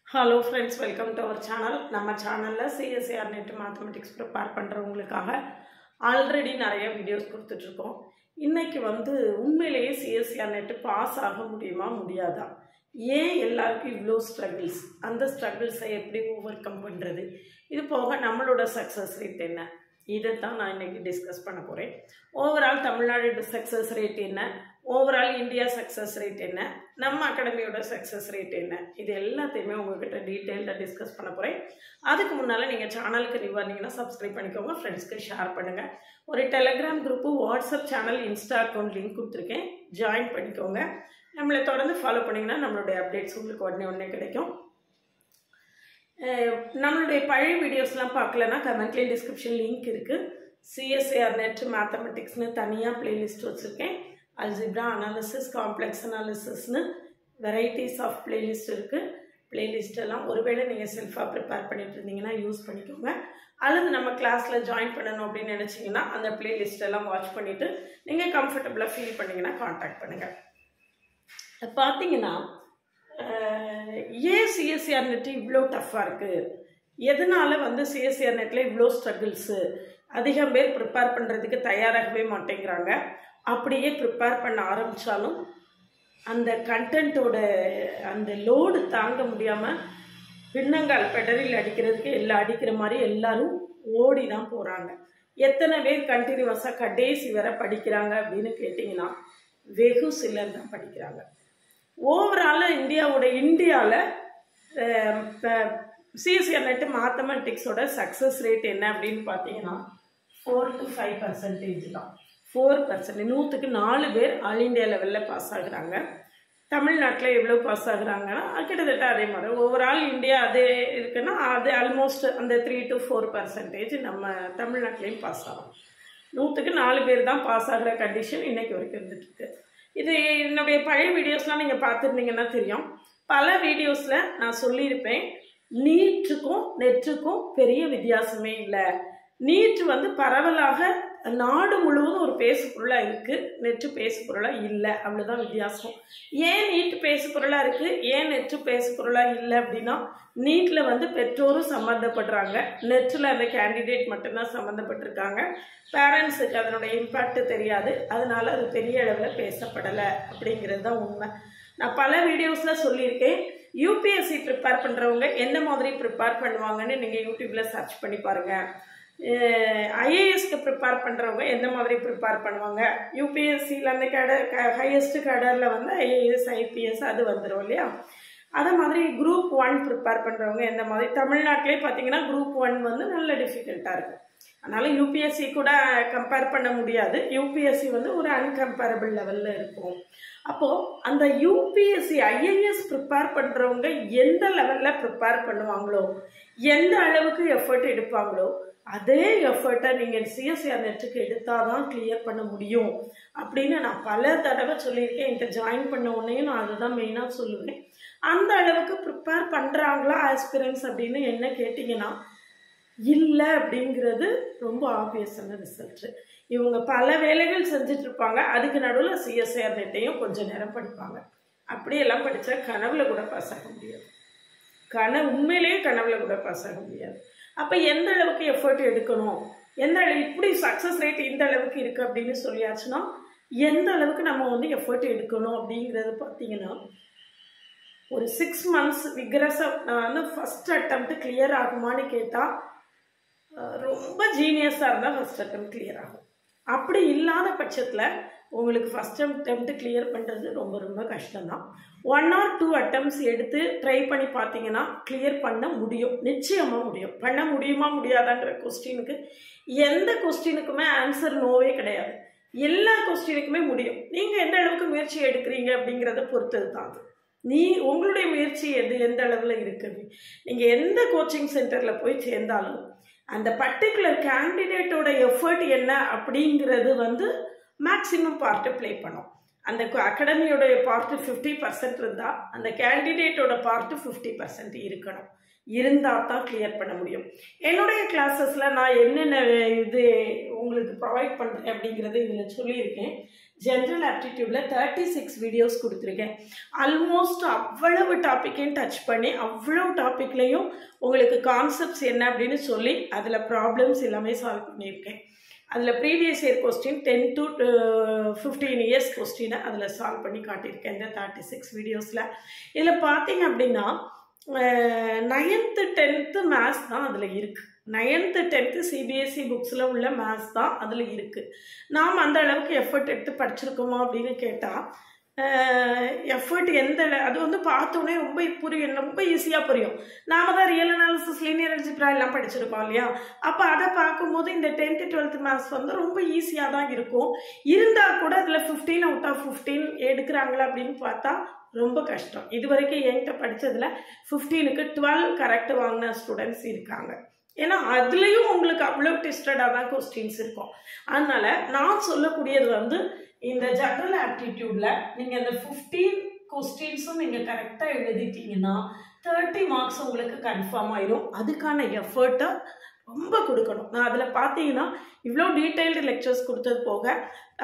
Hello friends, welcome to our channel. நம்ம சேனல்ல CSIR NET Mathematics prepare பண்றவங்களுக்காக already நிறைய வீடியோஸ் கொடுத்துட்டு இருக்கோம். இன்னைக்கு உண்மையிலேயே CSIR NET பாஸ் ஆக முடியுமா முடியாதா? ஏன் எல்லாருக்கும் இவ்ளோ ஸ்ட்ரகிள்ஸ்? அந்த ஸ்ட்ரகிள்ஸை எப்படி ஓவர்கம் பண்றது? இது போக நம்மளோட சக்சஸ் ரேட் என்ன? இதை தான் நான் இன்னைக்கு டிஸ்கஸ் பண்ண போறேன். ஓவரால் தமிழ்நாடு சக்சஸ் ரேட் என்ன? ஓவரால் இந்தியா சக்சஸ் ரேட் என்ன, நம்ம அகாடமியோட சக்சஸ் ரேட் என்ன, இது எல்லாத்தையுமே உங்ககிட்ட டீட்டெயில்டாக டிஸ்கஸ் பண்ண போகிறேன். அதுக்கு முன்னால் நீங்கள் சேனலுக்கு நியூவாக இருந்தீங்கன்னா சப்ஸ்கிரைப் பண்ணிக்கோங்க, ஃப்ரெண்ட்ஸ்க்கு ஷேர் பண்ணுங்கள். ஒரு Telegram group, WhatsApp channel, Insta account link கொடுத்துருக்கேன், ஜாயின் பண்ணிக்கோங்க. நம்மளை தொடர்ந்து ஃபாலோ பண்ணிங்கன்னா நம்மளுடைய அப்டேட்ஸ் உங்களுக்கு உடனே கிடைக்கும். நம்மளுடைய பழைய வீடியோஸ்லாம் பார்க்கலன்னா கமெண்ட்லேயும் டிஸ்கிரிப்ஷன் லிங்க் இருக்குது. CSIR NET மேத்தமெட்டிக்ஸ்னு தனியாக பிளேலிஸ்ட் வச்சுருக்கேன். அல்ஜிப்ரா அனாலிசிஸ், காம்ப்ளெக்ஸ் அனாலிசிஸ்னு வெரைட்டிஸ் ஆஃப் பிளேலிஸ்ட் இருக்குது. பிளேலிஸ்டெல்லாம் ஒருவேளை நீங்கள் செல்ஃபாக ப்ரிப்பேர் பண்ணிட்டு இருந்தீங்கன்னா யூஸ் பண்ணிக்கோங்க. அல்லது நம்ம கிளாஸில் ஜாயின் பண்ணணும் அப்படின்னு நினச்சிங்கன்னா அந்த பிளேலிஸ்டெல்லாம் வாட்ச் பண்ணிவிட்டு நீங்கள் கம்ஃபர்டபுளாக ஃபீல் பண்ணிங்கன்னா காண்டாக்ட் பண்ணுங்கள். பார்த்தீங்கன்னா ஏன் CSIR NET இவ்வளோ டஃப்பாக இருக்குது, எதனால் CSIR NETல இவ்வளோ ஸ்ட்ரகிள்ஸு, அதிகம் பேர் ப்ரிப்பேர் பண்ணுறதுக்கு தயாராகவே மாட்டேங்கிறாங்க. அப்படியே ப்ரிப்பேர் பண்ண ஆரம்பித்தாலும் அந்த கண்டென்ட்டோட அந்த லோடு தாங்க முடியாமல் பின்னங்கால் பெடரில் அடிக்கிறதுக்கு அடிக்கிற மாதிரி எல்லாரும் ஓடி தான் போகிறாங்க. எத்தனை பேர் கண்டினியூஸாக கடைசி வரை படிக்கிறாங்க அப்படின்னு கேட்டிங்கன்னா வெகு சிலர் தான் படிக்கிறாங்க. ஓவராலாக இந்தியாவில் CSIR NET மேத்தமெட்டிக்ஸோட சக்ஸஸ் ரேட் என்ன அப்படின்னு பார்த்தீங்கன்னா 4 to 5% தான். 4%, 100க்கு 4 பேர் ஆல் இண்டியா லெவலில் பாஸ் ஆகுறாங்க. தமிழ்நாட்டில் எவ்வளோ பாஸ் ஆகுறாங்கன்னா கிட்டத்தட்ட அதே மாதிரி. ஓவரால் இந்தியா அதே இருக்குன்னா அது ஆல்மோஸ்ட் அந்த 3 to 4% நம்ம தமிழ்நாட்டிலையும் பாஸ் ஆகும். 100க்கு 4 பேர் தான் பாஸ் ஆகிற கண்டிஷன் இன்னைக்கு வரைக்கும் இருந்துகிட்ருக்கு. இது என்னுடைய பழைய வீடியோஸ்லாம் நீங்கள் பார்த்துருந்தீங்கன்னா தெரியும். பல வீடியோஸில் நான் சொல்லியிருப்பேன், நீட்டுக்கும் நெட்டுக்கும் பெரிய வித்தியாசமே இல்லை. நீட் பரவலாக நாடு முழுவதும் ஒரு பேசு பொருளாக இருக்குது, நெட்டு பேசு பொருளாக இல்லை, அவ்வளோதான் வித்தியாசம். ஏன் நீட் பேசு பொருளாக இருக்குது, ஏன் நெட்டு பேசு பொருளாக இல்லை அப்படின்னா நீட்டில் பெற்றோரும் சம்மந்தப்படுறாங்க, நெட்டில் அந்த கேண்டிடேட் மட்டும்தான் சம்மந்தப்பட்டிருக்காங்க. பேரண்ட்ஸுக்கு அதனுடைய இம்பேக்ட் தெரியாது, அதனால அது பெரிய அளவில் பேசப்படலை அப்படிங்கிறது தான் உண்மை. நான் பல வீடியோஸில் சொல்லியிருக்கேன். UPSC ப்ரிப்பேர் பண்ணுறவங்க என்ன மாதிரி ப்ரிப்பேர் பண்ணுவாங்கன்னு நீங்கள் யூடியூப்பில் சர்ச் பண்ணி பாருங்கள். IASக்கு ப்ரிப்பேர் பண்ணுறவங்க எந்த மாதிரி ப்ரிப்பேர் பண்ணுவாங்க, UPSCயில் அந்த ஹையஸ்ட் கேடரில் IAS IPS அது வந்துடும் இல்லையா. அதே மாதிரி Group 1 ப்ரிப்பேர் பண்ணுறவங்க எந்த மாதிரி, தமிழ்நாட்டிலே பார்த்தீங்கன்னா Group 1 நல்ல டிஃபிகல்ட்டாக இருக்குது. அதனால் UPSC கூட கம்பேர் பண்ண முடியாது. UPSC ஒரு அன்கம்பேரபிள் லெவலில் இருக்கும். அப்போது அந்த UPSC IAS ப்ரிப்பேர் பண்ணுறவங்க எந்த லெவலில் ப்ரிப்பேர் பண்ணுவாங்களோ, எந்த அளவுக்கு எஃபர்ட் எடுப்பாங்களோ, அதே எஃபர்ட்டை நீங்கள் CSIR NETக்கு எடுத்தால் தான் கிளியர் பண்ண முடியும் அப்படின்னு நான் பல தடவை சொல்லியிருக்கேன். என்கிட்ட ஜாயின் பண்ண உடனேயும் நான் அதை தான் மெயினாக சொல்லுவேன். அந்த அளவுக்கு ப்ரிப்பேர் பண்ணுறாங்களா ஆஸ்பிரன்ஸ் அப்படின்னு என்ன கேட்டிங்கன்னா இல்லை அப்படிங்கிறது ரொம்ப ஆப்வியஸான ரிசல்ட்டு. இவங்க பல வேலைகள் செஞ்சுட்டு இருப்பாங்க, அதுக்கு நடுவில் CSIR NETையும் கொஞ்சம் நேரம் படிப்பாங்க. அப்படியெல்லாம் படித்தா கனவுல கூட பாஸ் ஆக முடியாது. உண்மையிலேயே கனவுல கூட பாஸ் ஆக முடியாது. அப்போ எந்த அளவுக்கு எஃபர்ட் எடுக்கணும், இப்படி சக்ஸஸ் ரேட் இந்த அளவுக்கு இருக்குது அப்படின்னு சொல்லியாச்சுன்னா எந்த அளவுக்கு நம்ம எஃபர்ட் எடுக்கணும் அப்படிங்கிறது பார்த்தீங்கன்னா ஒரு 6 months விக்ரஸாக ஃபஸ்ட் அட்டெம்ப்ட் கிளியர் ஆகுமான்னு கேட்டால் ரொம்ப ஜீனியஸாக இருந்தால் ஃபஸ்ட் அட்டெம்ப்ட் கிளியர் ஆகும். அப்படி இல்லாத பட்சத்தில் உங்களுக்கு ஃபஸ்ட் அட்டெம்ப்ட் கிளியர் பண்ணுறது ரொம்ப ரொம்ப கஷ்டம்தான். 1 or 2 attempts எடுத்து ட்ரை பண்ணி பார்த்தீங்கன்னா கிளியர் பண்ண முடியும், நிச்சயமாக முடியும். பண்ண முடியுமா முடியாதாங்கிற கொஸ்டினுக்கு எந்த கொஸ்டினுக்குமே ஆன்சர் நோவே கிடையாது. எல்லா கொஸ்டினுக்குமே முடியும். நீங்கள் எந்த அளவுக்கு முயற்சி எடுக்கிறீங்க அப்படிங்கிறத பொறுத்தது தான் அது. உங்களுடைய முயற்சி எந்த அளவில் இருக்குது. நீங்கள் எந்த கோச்சிங் சென்டரில் போய் சேர்ந்தாலும் அந்த பர்டிகுலர் கேண்டிடேட்டோட எஃபர்ட் என்ன அப்படிங்கிறது மேக்ஸிமம் பார்ட்டு ப்ளே பண்ணும். அந்த அகாடமியோட பார்ட்டு 50% இருந்தால் அந்த கேண்டிடேட்டோட பார்ட்டு 50% இருக்கணும். இருந்தால் தான் கிளியர் பண்ண முடியும். என்னுடைய கிளாஸஸில் நான் என்னென்ன இது உங்களுக்கு ப்ரொவைட் பண்ணுறேன் அப்படிங்கிறது இதில் சொல்லியிருக்கேன். ஜென்ரல் ஆப்டிடியூட்ல 36 வீடியோஸ் கொடுத்துருக்கேன். ஆல்மோஸ்ட் அவ்வளவு டாப்பிக்கையும் டச் பண்ணி அவ்வளவு டாப்பிக்லையும் உங்களுக்கு கான்செப்ட்ஸ் என்ன அப்படின்னு சொல்லி அதில் ப்ராப்ளம்ஸ் எல்லாமே சால்வ் பண்ணியிருக்கேன். அதில் previous year question 10 to 15 years கொஸ்டினை அதில் சால்வ் பண்ணி காட்டியிருக்கேன் இந்த 36 வீடியோஸில். இதில் பார்த்தீங்க அப்படின்னா 9th 10th மேத்ஸ் தான் அதில் இருக்குது. 9th 10th சிபிஎஸ்சி புக்ஸில் உள்ள மேத்ஸ் தான் அதில் இருக்குது. நாம் அந்த அளவுக்கு எஃபர்ட் எடுத்து படிச்சிருக்கோமா அப்படின்னு கேட்டால் எஃபர்ட் அது வந்து பார்த்தோன்னே ரொம்ப புரியும், ரொம்ப ஈஸியாக புரியும். நாம தான் ரியல் அனாலிசிஸ், லீனியர் அல்ஜிப்ரா எல்லாம் படிச்சிருக்கோம் இல்லையா? அப்போ அதை பார்க்கும்போது இந்த 10th 12th மேத்ஸ் வந்து ரொம்ப ஈஸியாக தான் இருக்கும். இருந்தால் கூட அதில் 15 out of 15 எடுக்கிறாங்களா அப்படின்னு பார்த்தா ரொம்ப கஷ்டம். இது வரைக்கும் என்கிட்ட படித்ததில் 15க்கு 12 கரெக்ட் வாங்கின ஸ்டூடெண்ட்ஸ் இருக்காங்க. ஏன்னா அதுலேயும் உங்களுக்கு அவ்வளோ டெஸ்டடாக தான் கொஸ்டின்ஸ் இருக்கும். அதனால நான் சொல்லக்கூடியது வந்து இந்த ஜெனரல் ஆப்டிடியூட்ல நீங்கள் இந்த 15 கொஸ்டின்ஸும் நீங்கள் கரெக்டாக எழுதிட்டீங்கன்னா 30 மார்க்ஸ் உங்களுக்கு கன்ஃபார்ம் ஆயிடும். அதுக்கான எஃபர்ட்டை ரொம்ப கொடுக்கணும். நான் அதில் பார்த்தீங்கன்னா இவ்வளோ டீட்டெயில்டு லெக்சர்ஸ் கொடுத்தது போக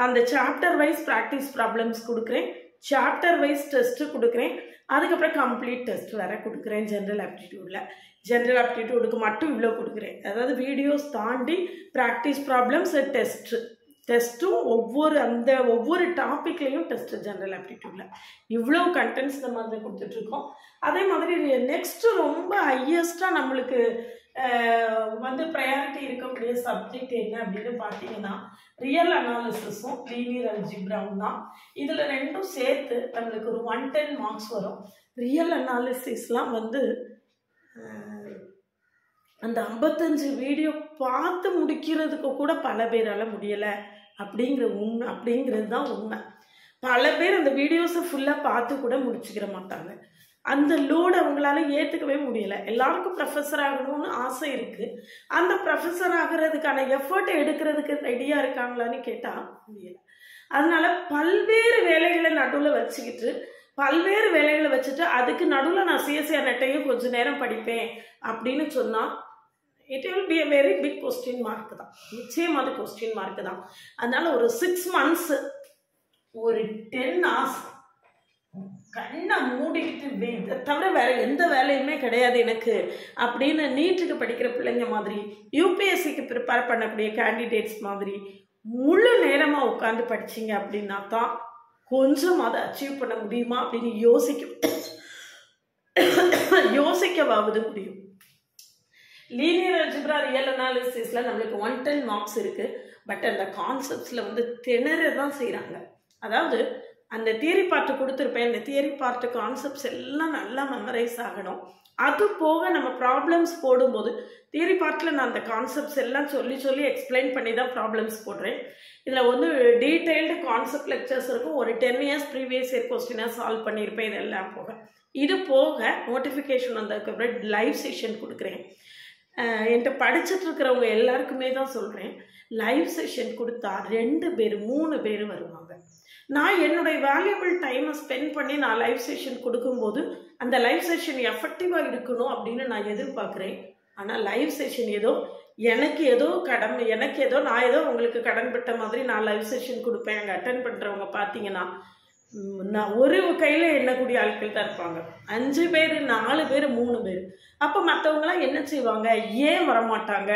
அந்த சாப்டர் வைஸ் ப்ராக்டிஸ் ப்ராப்ளம்ஸ் கொடுக்குறேன், சாப்டர் வைஸ் டெஸ்ட்டு கொடுக்குறேன், அதுக்கப்புறம் கம்ப்ளீட் டெஸ்ட் வேறு கொடுக்குறேன். ஜென்ரல் ஆப்டிடியூடில் ஜென்ரல் ஆப்டிடியூடுக்கு மட்டும் இவ்வளோ கொடுக்குறேன். அதாவது வீடியோஸ் தாண்டி ப்ராக்டிஸ் ப்ராப்ளம்ஸ் டெஸ்ட்டும் ஒவ்வொரு டாப்பிக்லேயும் டெஸ்ட்டு ஜென்ரல் ஆப்டிடியூடில் இவ்வளோ கண்டென்ட்ஸ் நம்ம அதில் கொடுத்துட்ருக்கோம். அதே மாதிரி நெக்ஸ்ட்டு ரொம்ப ஹையஸ்ட்டாக நம்மளுக்கு வந்து ப்ரையாரிட்டி இருக்கக்கூடிய சப்ஜெக்ட் என்ன அப்படின்னு பார்த்தீங்கன்னா ரியல் அனாலிசிஸும் லீனியர் அல்ஜிப்ராவும் தான். இதில் ரெண்டும் சேர்த்து நம்மளுக்கு ஒரு 110 மார்க்ஸ் வரும். ரியல் அனாலிசிஸ்லாம் வந்து அந்த 55 வீடியோ பார்த்து முடிக்கிறதுக்கு கூட பல பேரால் முடியலை அப்படிங்கிறது தான் உண்மை. பல பேர் அந்த வீடியோஸை ஃபுல்லாக பார்த்து கூட முடிச்சுக்கிற மாட்டாங்க. அந்த லோடு அவங்களால ஏற்றுக்கவே முடியலை. எல்லாருக்கும் ப்ரொஃபஸர் ஆகணும்னு ஆசை இருக்குது. அந்த ப்ரொஃபஸர் ஆகிறதுக்கான எஃபர்ட்டை எடுக்கிறதுக்கு ரெடியாக இருக்காங்களான்னு கேட்டால் முடியலை. அதனால பல்வேறு வேலைகளை நடுவில் வச்சுட்டு அதுக்கு நடுவில் நான் சிஎஸ்சிஆர் நெட்டையும் கொஞ்சம் நேரம் படிப்பேன் அப்படின்னு சொன்னால் it will be a very big question mark தான். நிச்சயமாக அது கொஸ்டின் மார்க் தான். அதனால ஒரு 6 months ஒரு 10 hours கண்ணை மூடிக்கிட்டு இதை தவிர வேற எந்த வேலையுமே கிடையாது எனக்கு அப்படின்னு நீட்டுக்கு படிக்கிற பிள்ளைங்க மாதிரி, யூபிஎஸ்சிக்கு ப்ரிப்பேர் பண்ணக்கூடிய கேண்டிடேட்ஸ் மாதிரி முழு நேரமாக உட்காந்து படிச்சிங்க அப்படின்னா தான் கொஞ்சம் அதை அச்சீவ் பண்ண முடியுமா அப்படின்னு யோசிக்கவாவது முடியும். லீனியர் அல்ஜிப்ரா ரியல் அனாலிசிஸில் நம்மளுக்கு 110 மார்க்ஸ் இருக்குது. பட் அந்த கான்செப்ட்ஸில் வந்து திணற தான் செய்கிறாங்க. அதாவது அந்த தியரி பார்ட்டு கொடுத்துருப்பேன், இந்த தியரி பார்ட்டு கான்செப்ட்ஸ் எல்லாம் நல்லா மெமரைஸ் ஆகணும். அது போக நம்ம ப்ராப்ளம்ஸ் போடும்போது தியரி பார்ட்டில் நான் அந்த கான்செப்ட்ஸ் எல்லாம் சொல்லி எக்ஸ்பிளைன் பண்ணி தான் ப்ராப்ளம்ஸ் போடுறேன். இதில் வந்து டீட்டெயில்டு கான்செப்ட் லெக்சர்ஸ் இருக்கும். ஒரு 10 years ப்ரீவியஸ் இயர் கொஸ்டினாக சால்வ் பண்ணியிருப்பேன். இதெல்லாம் போக இது போக நோட்டிஃபிகேஷன் வந்ததுக்கப்புறம் லைவ் செஷன் கொடுக்குறேன். என்கிட்ட படிச்சுட்டு இருக்கிறவங்க எல்லாருக்குமே தான் சொல்கிறேன், லைவ் செஷன் கொடுத்தா 2 பேர் 3 பேர் வருவாங்க. நான் என்னுடைய வேல்யூபிள் டைமை ஸ்பெண்ட் பண்ணி நான் லைவ் செஷன் கொடுக்கும்போது அந்த லைவ் செஷன் எஃபெக்டிவாக இருக்கணும் அப்படின்னு நான் எதிர்பார்க்குறேன். ஆனால் லைவ் செஷன் எனக்கு ஏதோ நான் உங்களுக்கு கடன் பட்ட மாதிரி நான் லைவ் செஷன் கொடுப்பேன். அங்கே அட்டன் பண்ணுறவங்க பார்த்தீங்கன்னா நான் ஒரு கையில் எண்ணக்கூடிய ஆட்கள் தான் இருப்பாங்க. 5 பேர் 4 பேர் 3 பேர். அப்போ மற்றவங்களாம் என்ன செய்வாங்க, ஏன் வரமாட்டாங்க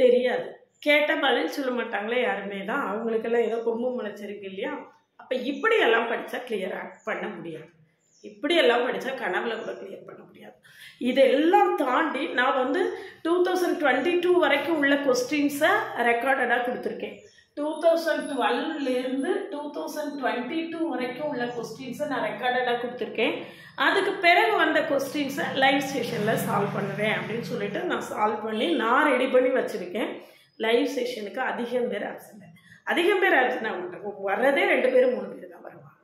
தெரியாது. கேட்டால் பதில் சொல்ல மாட்டாங்களே யாருமே தான். அவங்களுக்கெல்லாம் ஏதோ கொம்பு முளைச்சிருக்கு இல்லையா? அப்போ இப்படியெல்லாம் படித்தா கிளியராக பண்ண முடியாது. இப்படியெல்லாம் படித்தா கனவுல கூட கிளியர் பண்ண முடியாது. இதெல்லாம் தாண்டி நான் வந்து 2022 வரைக்கும் உள்ள கொஸ்டின்ஸை ரெக்கார்டடாக கொடுத்துருக்கேன். 2012லேருந்து 2022 வரைக்கும் உள்ள கொஸ்டின்ஸை நான் ரெக்கார்டடாக கொடுத்துருக்கேன். அதுக்கு பிறகு வந்த கொஸ்டின்ஸை லைவ் செஷனில் சால்வ் பண்ணுவேன் அப்படின்னு சொல்லிட்டு நான் சால்வ் பண்ணி நான் ரெடி பண்ணி வச்சுருக்கேன். லைவ் செஷனுக்கு அதிகம் பேர் ஆப்சண்ட் வர்றதே 2 பேர் 3 பேர் தான் வருவாங்க.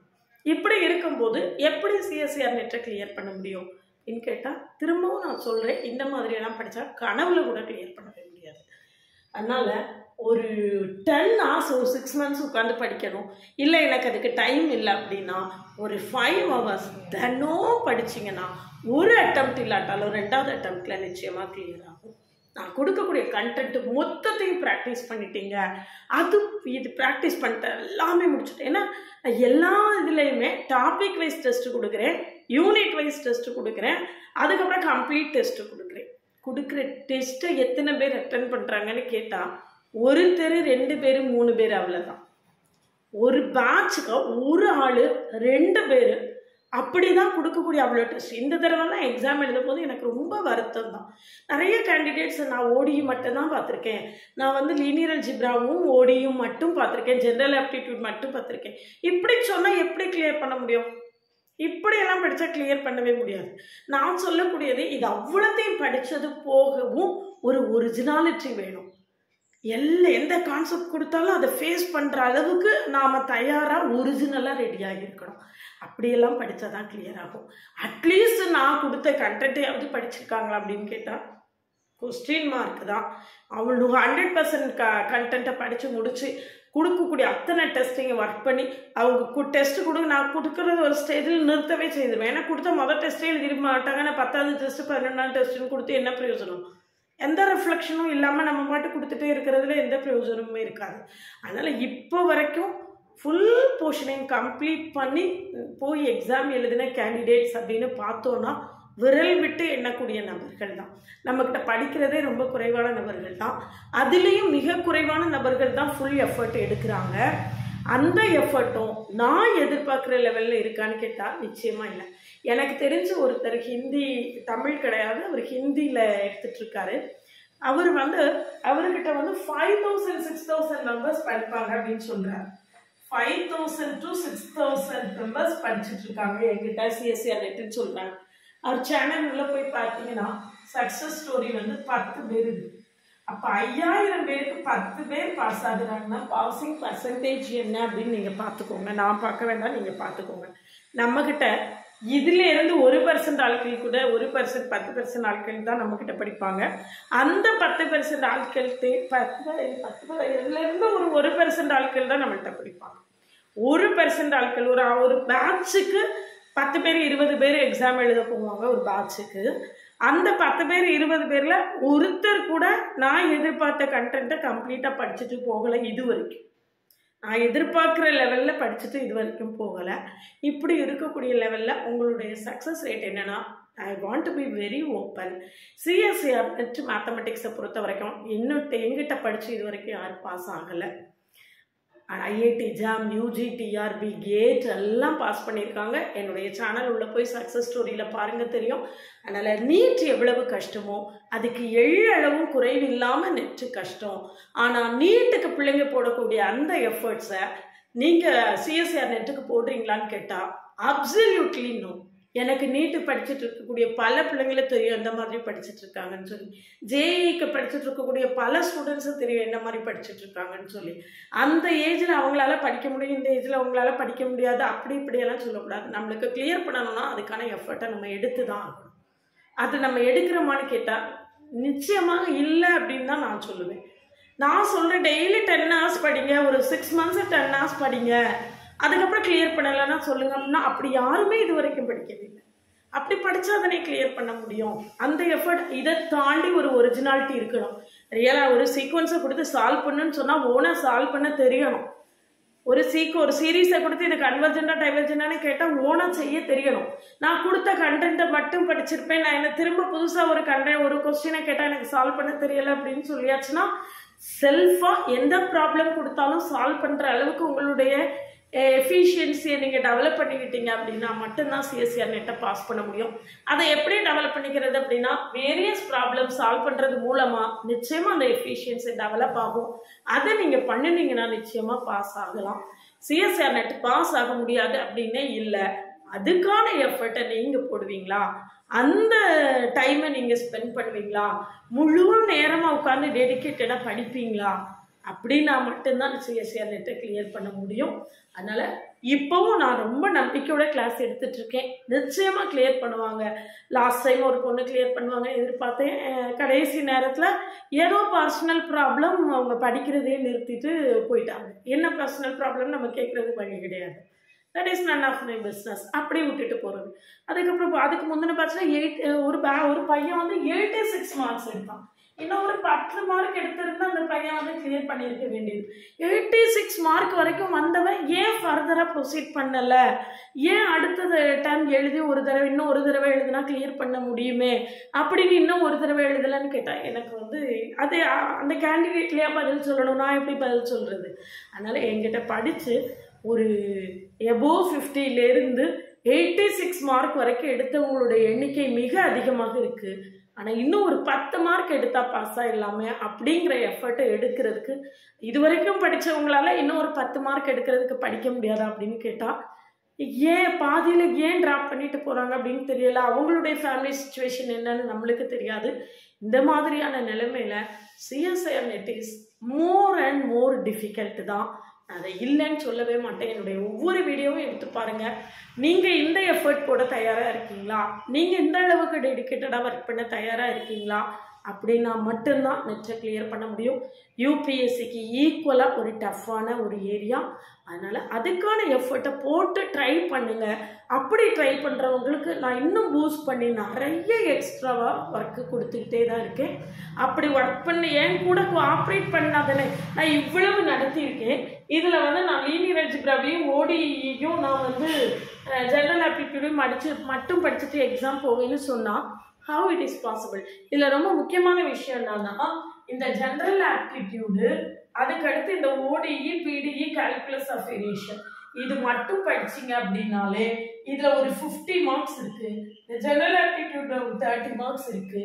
இப்படி இருக்கும்போது எப்படி சிஎஸ்சிஆர் நெட்டை கிளியர் பண்ண முடியும் அப்படின்னு கேட்டால் திரும்பவும் நான் சொல்கிறேன், இந்த மாதிரியெல்லாம் படித்தா கனவுல கூட கிளியர் பண்ணவே முடியாது. அதனால் ஒரு 10 hours ஒரு 6 months உட்காந்து படிக்கணும். இல்லை எனக்கு அதுக்கு டைம் இல்லை அப்படின்னா ஒரு 5 hours தினம் படிச்சிங்கன்னா ஒரு அட்டெம்ப்ட் இல்லாட்டாலும் 2வது அட்டெம்ப்டில் நிச்சயமாக கிளியர் ஆகும். நான் கொடுக்கக்கூடிய கண்டென்ட் மொத்தத்தையும் ப்ராக்டிஸ் பண்ணிட்டீங்க. இது ப்ராக்டிஸ் பண்ணிட்டு எல்லாமே முடிச்சுட்டேன். ஏன்னா எல்லா இதுலேயுமே டாபிக் வைஸ் டெஸ்ட் கொடுக்குறேன், யூனிட் வைஸ் டெஸ்ட் கொடுக்குறேன், அதுக்கப்புறம் கம்ப்ளீட் டெஸ்ட் கொடுக்குறேன். கொடுக்குற டெஸ்ட்டை எத்தனை பேர் அட்டென்ட் பண்ணுறாங்கன்னு கேட்டால் ஒருத்தர் 2 பேர் 3 பேர் அவ்வளோதான். ஒரு பேட்சுக்கு ஒரு ஆள் 2 பேர் அப்படி தான் கொடுக்கக்கூடிய அவ்வளோ டெஸ்ட். இந்த தடவைலாம் எக்ஸாம் எழுதும் போது எனக்கு ரொம்ப வருத்தம் தான். நிறைய கேண்டிடேட்ஸை நான் ஓடியும் மட்டும் தான் பார்த்துருக்கேன். நான் வந்து லீனியர் அல்ஜிப்ராவும் ஓடியும் மட்டும் பார்த்துருக்கேன், ஜென்ரல் ஆப்டிடியூட் மட்டும் பார்த்துருக்கேன். இப்படி சொன்னால் எப்படி கிளியர் பண்ண முடியும்? இப்படியெல்லாம் படித்தா கிளியர் பண்ணவே முடியாது. நான் சொல்லக்கூடியது இது அவ்வளோத்தையும் படித்தது போகவும் ஒரு ஒரிஜினாலிட்டி வேணும். எந்த கான்செப்ட் கொடுத்தாலும் அதை ஃபேஸ் பண்ணுற அளவுக்கு நாம் தயாராக ஒரிஜினலாக ரெடியாக இருக்கணும். அப்படியெல்லாம் படித்தா தான் கிளியர் ஆகும். அட்லீஸ்ட் நான் கொடுத்த கண்டென்ட்டையாவது படிச்சிருக்காங்களா அப்படின்னு கேட்டால் கொஸ்டின் மார்க் தான். அவங்க 100% கண்டென்ட்டை படித்து முடித்து கொடுக்கக்கூடிய அத்தனை டெஸ்டிங்கை ஒர்க் பண்ணி அவங்க டெஸ்ட்டு கொடுங்க. நான் கொடுக்குறது ஒரு ஸ்டேஜில் நிறுத்தவே செய்திருவேன். ஏன்னா கொடுத்த முதல் டெஸ்ட்டே எழுதிட மாட்டாங்க. நான் 10வது டெஸ்ட்டு 12வது டெஸ்ட்டுன்னு கொடுத்து என்ன பிரயோஜனம்? எந்த ரிஃப்ளெக்ஷனும் இல்லாமல் நம்ம பாட்டு கொடுத்துட்டே இருக்கிறதுல எந்த பிரயோஜனமுமே இருக்காது. அதனால் இப்போ வரைக்கும் ஃபுல் போர்ஷனையும் கம்ப்ளீட் பண்ணி போய் எக்ஸாம் எழுதின கேண்டிடேட்ஸ் அப்படின்னு பார்த்தோன்னா விரல் விட்டு எண்ணக்கூடிய நபர்கள் தான். நம்மக்கிட்ட படிக்கிறதே ரொம்ப குறைவான நபர்கள் தான். அதுலேயும் மிக குறைவான நபர்கள் தான் ஃபுல் எஃபர்ட் எடுக்கிறாங்க. அந்த எஃபர்ட்டும் நான் எதிர்பார்க்குற லெவலில் இருக்கான்னு கேட்டால் நிச்சயமாக இல்லை. எனக்கு தெரிஞ்ச ஒருத்தர் ஹிந்தி, தமிழ் கிடையாது, அவர் ஹிந்தியில் எடுத்துட்ருக்காரு. அவர் வந்து அவர்கிட்ட வந்து 5000 6000 மெம்பர்ஸ் படிப்பாங்க அப்படின்னு சொல்கிறார். 5000 to 6000 மெம்பர்ஸ் படிச்சுட்டு இருக்காங்க என்கிட்ட சிஎஸ்சிஆர் நெட்டுன்னு சொல்கிறாங்க. அவர் சேனல் உள்ள போய் பார்த்தீங்கன்னா சக்ஸஸ் ஸ்டோரி வந்து 10 பேர் இருக்குது. அப்போ 5000 பேருக்கு 10 பேர் பாஸ் ஆகுறாங்கன்னா பாசிங் பர்சன்டேஜ் என்ன அப்படின்னு நீங்கள் பார்த்துக்கோங்க. நான் பார்க்க வேண்டாம், நீங்கள் பார்த்துக்கோங்க. நம்மக்கிட்ட இதுலேருந்து 1% ஆட்கள் கூட 1% 10% ஆட்கள் தான் நம்மக்கிட்ட படிப்பாங்க. அந்த 10% ஆட்கள் 10%லேருந்து ஒரு 1% ஆட்கள் தான் நம்மள்கிட்ட படிப்பாங்க. 1% ஆட்கள் ஒரு பேட்சுக்கு 10 பேர் 20 பேர் எக்ஸாம் எழுத போவாங்க ஒரு பேட்சுக்கு. அந்த 10 பேர் 20 பேரில் ஒருத்தர் கூட நான் எதிர்பார்த்த கண்டென்ட்டை கம்ப்ளீட்டாக படிச்சுட்டு போகலை. இது வரைக்கும் நான் எதிர்பார்க்குற லெவலில் படிச்சுட்டு இது வரைக்கும் போகலை. இப்படி இருக்கக்கூடிய லெவலில் உங்களுடைய சக்ஸஸ் ரேட் என்னென்னா, I want to be very open. CSIR NET மேத்தமெட்டிக்ஸை பொறுத்த வரைக்கும் எங்கிட்ட படித்து இது வரைக்கும் யாரும் பாஸ் ஆகலை. IIT JAM, UG, TRB, GATE எல்லாம் பாஸ் பண்ணியிருக்காங்க. என்னுடைய சேனல் உள்ள போய் சக்ஸஸ் ஸ்டோரியில் பாருங்கள் தெரியும். அதனால் நீட் எவ்வளவு கஷ்டமோ அதுக்கு எள்ளளவும் குறைவில்லாமல் நெட்டு கஷ்டம். ஆனால் நீட்டுக்கு பிள்ளைங்க போடக்கூடிய அந்த எஃபர்ட்ஸை நீங்கள் சிஎஸ்சிஆர் நெட்டுக்கு போடுறீங்களான்னு கேட்டால் அப்சல்யூட்லி நோ. எனக்கு நீட்டு படிச்சுட்டு இருக்கக்கூடிய பல பிள்ளைங்களே தெரியும் எந்த மாதிரி படிச்சுட்டு இருக்காங்கன்னு சொல்லி. ஜேஇக்கு படிச்சுட்டு இருக்கக்கூடிய பல ஸ்டூடெண்ட்ஸும் தெரியும் என்ன மாதிரி படிச்சுட்டு இருக்காங்கன்னு சொல்லி. அந்த ஏஜில் அவங்களால படிக்க முடியும், இந்த ஏஜில் அவங்களால படிக்க முடியாது, அப்படி இப்படியெல்லாம் சொல்லக்கூடாது. நம்மளுக்கு கிளியர் பண்ணணும்னா அதுக்கான எஃபர்ட்டை நம்ம எடுத்து தான் ஆகணும். அது நம்ம எடுக்கிறோமான்னு கேட்டால் நிச்சயமாக இல்லை அப்படின்னு தான் நான் சொல்லுவேன். நான் சொல்கிறேன் டெய்லி 10 hours படிங்க, ஒரு 6 months 10 hours படிங்க, அதுக்கப்புறம் கிளியர் பண்ணலைன்னா சொல்லுங்க அப்படின்னா அப்படி யாருமே இது வரைக்கும் படிக்கவில்லை. அப்படி படித்தா அதனை கிளியர் பண்ண முடியும். அந்த எஃபர்ட் இதை தாண்டி ஒரு ஒரிஜினாலிட்டி இருக்கணும். ரியலாக ஒரு சீக்வன்ஸை கொடுத்து சால்வ் பண்ணுன்னு சொன்னால் ஓனாக சால்வ் பண்ண தெரியணும். ஒரு சீரீஸை கொடுத்து இது கன்வர்ஜென்டா டைவர்ஜென்டானு கேட்டால் ஓனாக செய்ய தெரியணும். நான் கொடுத்த கண்டென்ட்டை மட்டும் படிச்சிருப்பேன், நான் என்ன திரும்ப புதுசாக ஒரு கொஸ்டினை கேட்டால் எனக்கு சால்வ் பண்ண தெரியலை அப்படின்னு சொல்லியாச்சுன்னா செல்ஃபாக எந்த ப்ராப்ளம் கொடுத்தாலும் சால்வ் பண்ணுற அளவுக்கு உங்களுடைய எஃபிஷியன்சியை நீங்கள் டெவலப் பண்ணிக்கிட்டீங்க அப்படின்னா மட்டும்தான் சிஎஸ்சிஆர் நெட்டை பாஸ் பண்ண முடியும். அதை எப்படி டெவலப் பண்ணிக்கிறது அப்படின்னா வேரியஸ் ப்ராப்ளம் சால்வ் பண்ணுறது மூலமாக நிச்சயமாக அந்த எஃபிஷியன்சி டெவலப் ஆகும். அதை நீங்கள் பண்ணினீங்கன்னா நிச்சயமாக பாஸ் ஆகலாம். சிஎஸ்சிஆர் நெட் பாஸ் ஆக முடியாது அப்படின்னே இல்லை. அதுக்கான எஃபர்ட்டை நீங்கள் போடுவீங்களா, அந்த டைமை நீங்கள் ஸ்பெண்ட் பண்ணுவீங்களா, முழு நேரமாக உட்காந்து டெடிக்கேட்டடாக படிப்பீங்களா, அப்படின்னா மட்டும்தான் சிஎஸ்சிஆர் நெட்டை கிளியர் பண்ண முடியும். அதனால் இப்போவும் நான் ரொம்ப நம்பிக்கையோட கிளாஸ் எடுத்துட்ருக்கேன். நிச்சயமாக கிளியர் பண்ணுவாங்க. லாஸ்ட் டைம் ஒரு பொண்ணு கிளியர் பண்ணுவாங்க எதிர்பார்த்தேன். கடைசி நேரத்தில் ஏதோ பர்சனல் ப்ராப்ளம் அவங்க படிக்கிறதே நிறுத்திட்டு போயிட்டாங்க. என்ன பர்சனல் ப்ராப்ளம் நம்ம கேட்குறது வழி கிடையாது. That is none of my business. அப்படி விட்டுட்டு போகிறது. அதுக்கப்புறம் அதுக்கு முந்தின பார்த்தீங்கன்னா ஒரு பையன் வந்து 86 marks எடுத்தான். இன்னும் ஒரு 10 மார்க் எடுத்திருந்தா அந்த பையன் வந்து கிளியர் பண்ணியிருக்க வேண்டியது. 86 மார்க் வரைக்கும் வந்தவன் ஏன் ஃபர்தராக ப்ரொசீட் பண்ணலை? ஏன் அடுத்தது டைம் எழுதி இன்னும் ஒரு தடவை எழுதுனா கிளியர் பண்ண முடியுமே அப்படின்னு இன்னும் ஒரு தடவை எழுதலைன்னு கேட்டால் எனக்கு வந்து அது அந்த கேண்டிடேட்லேயே பதில் சொல்லணும், நான் எப்படி பதில் சொல்கிறது? அதனால் என்கிட்ட படித்து ஒரு எபோவ் 50லேருந்து 86 மார்க் வரைக்கும் எடுத்தவங்களுடைய எண்ணிக்கை மிக அதிகமாக இருக்குது. ஆனால் இன்னும் ஒரு 10 மார்க் எடுத்தால் பாஸ் ஆகிடலாமே அப்படிங்கிற எஃபர்ட்டை எடுக்கிறதுக்கு இது வரைக்கும் படித்தவங்களால இன்னும் ஒரு 10 மார்க் எடுக்கிறதுக்கு படிக்க முடியாதா அப்படின்னு கேட்டால் ஏன் பாதியில் ஏன் ட்ராப் பண்ணிட்டு போகிறாங்க அப்படின்னு தெரியல. அவங்களுடைய ஃபேமிலி சுச்சுவேஷன் என்னன்னு நம்மளுக்கு தெரியாது. இந்த மாதிரியான நிலைமையில் CSIR net is more and more difficult தான். அதை இல்லைன்னு சொல்லவே மாட்டேன். என்னுடைய ஒவ்வொரு வீடியோவும் எடுத்து பாருங்கள். நீங்கள் இந்த எஃபர்ட் போட தயாராக இருக்கீங்களா? நீங்கள் இந்த அளவுக்கு டெடிக்கேட்டடாக ஒர்க் பண்ண தயாராக இருக்கீங்களா? அப்படின்னா மட்டும்தான் நெட்டை கிளியர் பண்ண முடியும். யூபிஎஸ்சிக்கு ஈக்குவலாக ஒரு டஃப்பான ஒரு ஏரியா. அதனால் அதுக்கான எஃபர்ட்டை போட்டு ட்ரை பண்ணுங்கள். அப்படி ட்ரை பண்ணுறவங்களுக்கு நான் இன்னும் பூஸ்ட் பண்ணி நிறைய எக்ஸ்ட்ராவாக ஒர்க்கு கொடுத்துக்கிட்டே தான் இருக்கேன். அப்படி ஒர்க் பண்ணி என் கூட கோஆப்ரேட் பண்ணாதானே நான் இவ்வளவு நடத்தியிருக்கேன். இதில் வந்து நான் லீனியர் அல்ஜிப்ராவையும் ஓடியையும் நான் வந்து ஜெனரல் ஆப்டிடியூடையும் மட்டும் படிச்சுட்டு எக்ஸாம் போவேன்னு சொன்னால் how it is possible? இதில் ரொம்ப முக்கியமான விஷயம் என்னன்னா, இந்த ஜெனரல் ஆப்டிடியூடு அதுக்கடுத்து இந்த ODE PDE calculus of variation இது மட்டும் படிச்சிங்க அப்படின்னாலே இதில் ஒரு 50 மார்க்ஸ் இருக்குது. இந்த ஜெனரல் ஆப்டிடியூட்ல ஒரு 30 மார்க்ஸ் இருக்குது.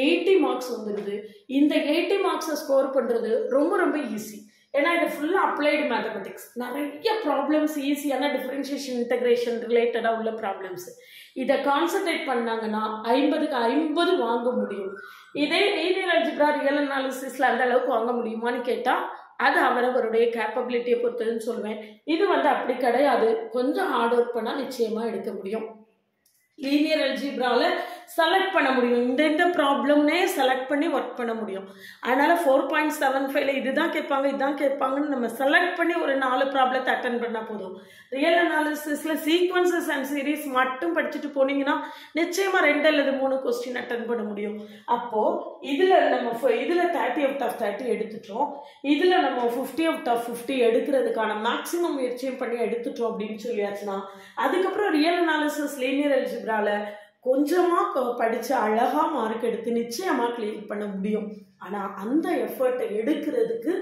80 மார்க்ஸ் வந்துடுது. இந்த 80 மார்க்ஸை ஸ்கோர் பண்ணுறது ரொம்ப ரொம்ப ஈஸி. ஏன்னா இது ஃபுல்லாக அப்ளைடு மேத்தமெட்டிக்ஸ். நிறைய ப்ராப்ளம்ஸ் ஈஸியான டிஃப்ரென்ஷியேஷன் இன்டகிரேஷன் ரிலேட்டடாக உள்ள ப்ராப்ளம்ஸ். இதை கான்சன்ட்ரேட் பண்ணாங்கன்னா 50க்கு 50 வாங்க முடியும். இதே லீனியர் அல்ஜிப்ரா ரியல் அனாலிசிஸில் அந்த அளவுக்கு வாங்க முடியுமான்னு கேட்டால் அது அவரவருடைய கேப்பபிலிட்டியை பொறுத்ததுன்னு சொல்லுவேன். இது வந்து அப்படி கிடையாது. கொஞ்சம் ஹார்ட் ஒர்க் பண்ணால் நிச்சயமாக எடுக்க முடியும். லீனியர் அல்ஜிப்ராவில் செலக்ட் பண்ண முடியும். இந்த ப்ராப்ளம்னே செலக்ட் பண்ணி ஒர்க் பண்ண முடியும். அதனால் 4.75 இதுதான் கேட்பாங்க இதுதான் கேட்பாங்கன்னு நம்ம செலக்ட் பண்ணி ஒரு 4 ப்ராப்ளத்தை அட்டன் பண்ணால் போதும். ரியல் அனாலிசிஸில் சீக்வன்சஸ் அண்ட் சீரீஸ் மட்டும் படிச்சுட்டு போனீங்கன்னா நிச்சயமாக 2 அல்லது 3 கொஸ்டின் அட்டன் பண்ண முடியும். அப்போது இதில் நம்ம இதில் 30 out of 30 எடுத்துட்டோம். இதில் நம்ம 50 out of 50 எடுக்கிறதுக்கான மேக்ஸிமம் முயற்சியும் பண்ணி எடுத்துட்டோம் அப்படின்னு சொல்லியாச்சுன்னா அதுக்கப்புறம் ரியல் அனாலிசிஸ் லீனியர் அல்ஜிப்ராவில் கொஞ்சமாக படித்து அழகாக மார்க் எடுத்து நிச்சயமாக கிளியர் பண்ண முடியும். ஆனால் அந்த எஃபர்ட்டை எடுக்கிறதுக்கு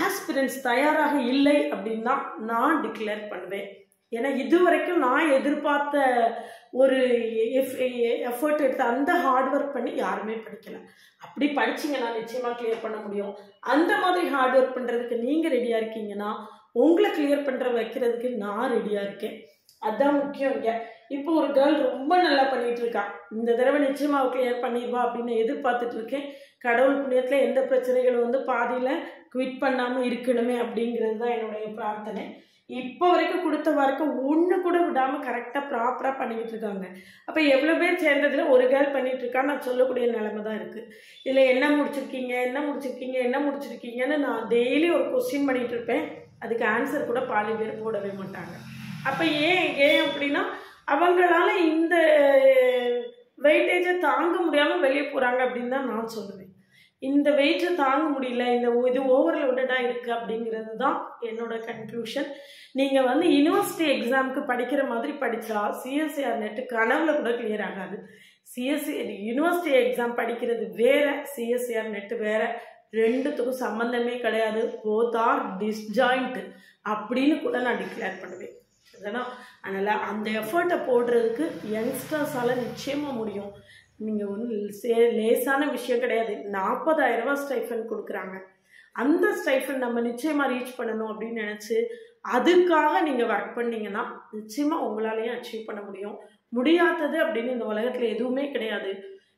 ஆஸ்பிரன்ஸ் தயாராக இல்லை அப்படின்னு தான் நான் டிக்ளேர் பண்ணுவேன். ஏன்னா இது வரைக்கும் நான் எதிர்பார்த்த ஒரு எஃபர்ட் எடுத்து அந்த ஹார்ட் ஒர்க் பண்ணி யாருமே படிக்கலை. அப்படி படிச்சிங்கன்னா நிச்சயமாக கிளியர் பண்ண முடியும். அந்த மாதிரி ஹார்ட் ஒர்க் பண்ணுறதுக்கு நீங்கள் ரெடியாக இருக்கீங்கன்னா உங்களை கிளியர் பண்ணுற வைக்கிறதுக்கு நான் ரெடியாக இருக்கேன். அதுதான் முக்கியம். இங்கே இப்போ ஒரு கேர்ள் ரொம்ப நல்லா பண்ணிட்டு இருக்கா. இந்த தடவை நிச்சயமாக அவள் கிளியர் பண்ணிடுவா அப்படின்னு எதிர்பார்த்துட்டு இருக்கேன். கடவுள் புண்ணியத்தில் எந்த பிரச்சனைகளும் வந்து பாதியில் குவிட் பண்ணாமல் இருக்கணுமே அப்படிங்கிறது தான் என்னுடைய பிரார்த்தனை. இப்போ வரைக்கும் கொடுத்த வரைக்கும் ஒன்று கூட விடாமல் கரெக்டாக ப்ராப்பராக பண்ணிக்கிட்டு இருக்காங்க. அப்போ எவ்வளோ பேர் சேர்ந்ததில் ஒரு கேர்ள் பண்ணிகிட்டு இருக்கான்னு நான் சொல்லக்கூடிய நிலைமை தான் இருக்குது. இதில் என்ன முடிச்சிருக்கீங்கன்னு நான் டெய்லி ஒரு கொஸ்டின் பண்ணிகிட்டு இருப்பேன். அதுக்கு ஆன்சர் கூட பாதி பேர் போடவே மாட்டாங்க. அப்போ ஏன் அப்படின்னா அவங்களால இந்த வெயிட்டேஜை தாங்க முடியாமல் வெளியே போகிறாங்க அப்படின்னு தான் நான் சொல்லுவேன். இந்த வெயிட்டை தாங்க முடியல, இது ஓவர்லோடடாக இருக்குது அப்படிங்கிறது தான் என்னோட கன்க்ளூஷன். நீங்கள் வந்து யூனிவர்சிட்டி எக்ஸாமுக்கு படிக்கிற மாதிரி படித்தா சிஎஸ்ஐஆர் நெட்டு கனவுல கூட கிளியர் ஆகாது. யூனிவர்சிட்டி எக்ஸாம் படிக்கிறது வேறு, சிஎஸ்ஐஆர் நெட்டு வேறு. ரெண்டுத்துக்கும் சம்மந்தமே கிடையாது. போத் ஆர் டிஸ்ஜாயிண்ட் அப்படின்னு கூட நான் டிக்ளேர் பண்ணுவேன். அதனால் அந்த எஃபர்ட்டை போடுறதுக்கு யங்ஸ்டர்ஸால் நிச்சயமாக முடியும். நீங்கள் வந்து லேசான விஷயம் கிடையாது. 40,000 ரூபா ஸ்டைஃபன் கொடுக்குறாங்க. அந்த ஸ்டைஃபன் நம்ம நிச்சயமாக ரீச் பண்ணணும் அப்படின்னு நினச்சி அதுக்காக நீங்கள் ஒர்க் பண்ணிங்கன்னா நிச்சயமாக உங்களாலேயும் அச்சீவ் பண்ண முடியும். முடியாதது அப்படின்னு இந்த உலகத்தில் எதுவுமே கிடையாது.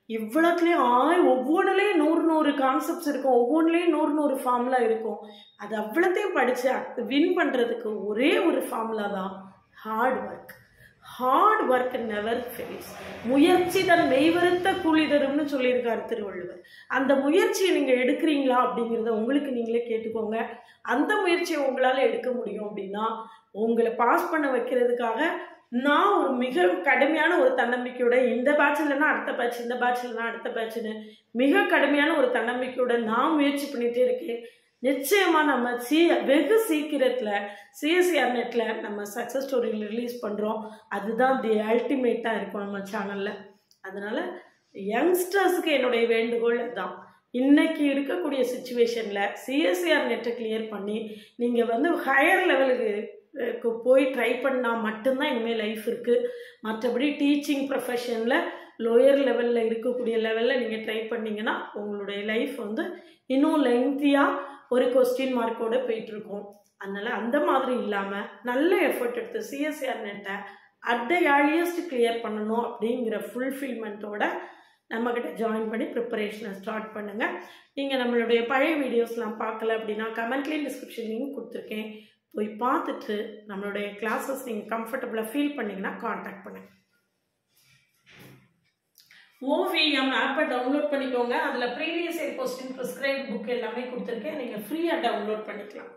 இவ்வளோத்துலேயும் ஒவ்வொன்றுலேயும் 100 கான்செப்ட்ஸ் இருக்கும். ஒவ்வொன்றுலேயும் 100 ஃபார்முலா இருக்கும். அது அவ்வளோத்தையும் படித்து வின் பண்ணுறதுக்கு ஒரே ஒரு ஃபார்முலா தான் hard work. Hard work never fails. முயற்சி தன் மெய்வருத்த கூலி தரும்னு சொல்லியிருக்காரு திருவள்ளுவர். அந்த முயற்சியை நீங்கள் எடுக்கிறீங்களா அப்படிங்கிறத உங்களுக்கு நீங்களே கேட்டுக்கோங்க. அந்த முயற்சியை உங்களால் எடுக்க முடியும் அப்படின்னா உங்களை பாஸ் பண்ண வைக்கிறதுக்காக நான் ஒரு மிக கடுமையான ஒரு தன்னம்பிக்கையோட இந்த பேட்ச் இல்லைன்னா அடுத்த பேட்ச், இந்த பேட்ச் இல்லைன்னா அடுத்த பேட்ச்னு மிக கடுமையான ஒரு தன்னம்பிக்கையோட நான் முயற்சி பண்ணிகிட்டே இருக்கேன். நிச்சயமாக நம்ம வெகு சீக்கிரத்தில் சிஎஸ்சிஆர் நெட்டில் நம்ம சக்ஸஸ் ஸ்டோரி ரிலீஸ் பண்ணுறோம். அதுதான் தி அல்டிமேட்டாக இருக்கும் நம்ம சேனலில். அதனால் யங்ஸ்டர்ஸுக்கு என்னுடைய வேண்டுகோள் தான், இன்னைக்கு இருக்கக்கூடிய சுச்சுவேஷனில் சிஎஸ்சிஆர் நெட்டை கிளியர் பண்ணி நீங்கள் வந்து ஹையர் லெவலுக்கு போய் ட்ரை பண்ணால் மட்டும்தான் இனிமேல் லைஃப் இருக்குது. மற்றபடி டீச்சிங் ப்ரொஃபஷனில் லோயர் லெவலில் இருக்கக்கூடிய லெவலில் நீங்கள் ட்ரை பண்ணிங்கன்னா உங்களுடைய லைஃப் வந்து இன்னும் லென்த்தியாக ஒரு கொஸ்டின் மார்க்கோடு போயிட்டுருக்கோம். அதனால் அந்த மாதிரி இல்லாமல் நல்ல எஃபர்ட் எடுத்து சிஎஸ்சிஆர் நெட்டை அட் த ஏர்லியஸ்ட் கிளியர் பண்ணணும் அப்படிங்கிற ஃபுல்ஃபில்மெண்ட்டோட நம்மக்கிட்ட ஜாயின் பண்ணி ப்ரிப்பரேஷனை ஸ்டார்ட் பண்ணுங்கள். நீங்கள் நம்மளுடைய பழைய வீடியோஸ்லாம் பார்க்கல அப்படின்னா கமெண்ட்லேயும் டிஸ்கிரிப்ஷன் லிங்க் கொடுத்துருக்கேன், போய் பார்த்துட்டு நம்மளுடைய கிளாஸஸ் நீங்கள் கம்ஃபர்டபுளாக ஃபீல் பண்ணிங்கன்னா காண்டாக்ட் பண்ணுங்கள். ஓவிஎம் ஆப்பை டவுன்லோட் பண்ணிக்கோங்க. அதில் previous year question prescribe book எல்லாமே கொடுத்துருக்கேன், நீங்கள் ஃப்ரீயாக டவுன்லோட் பண்ணிக்கலாம்.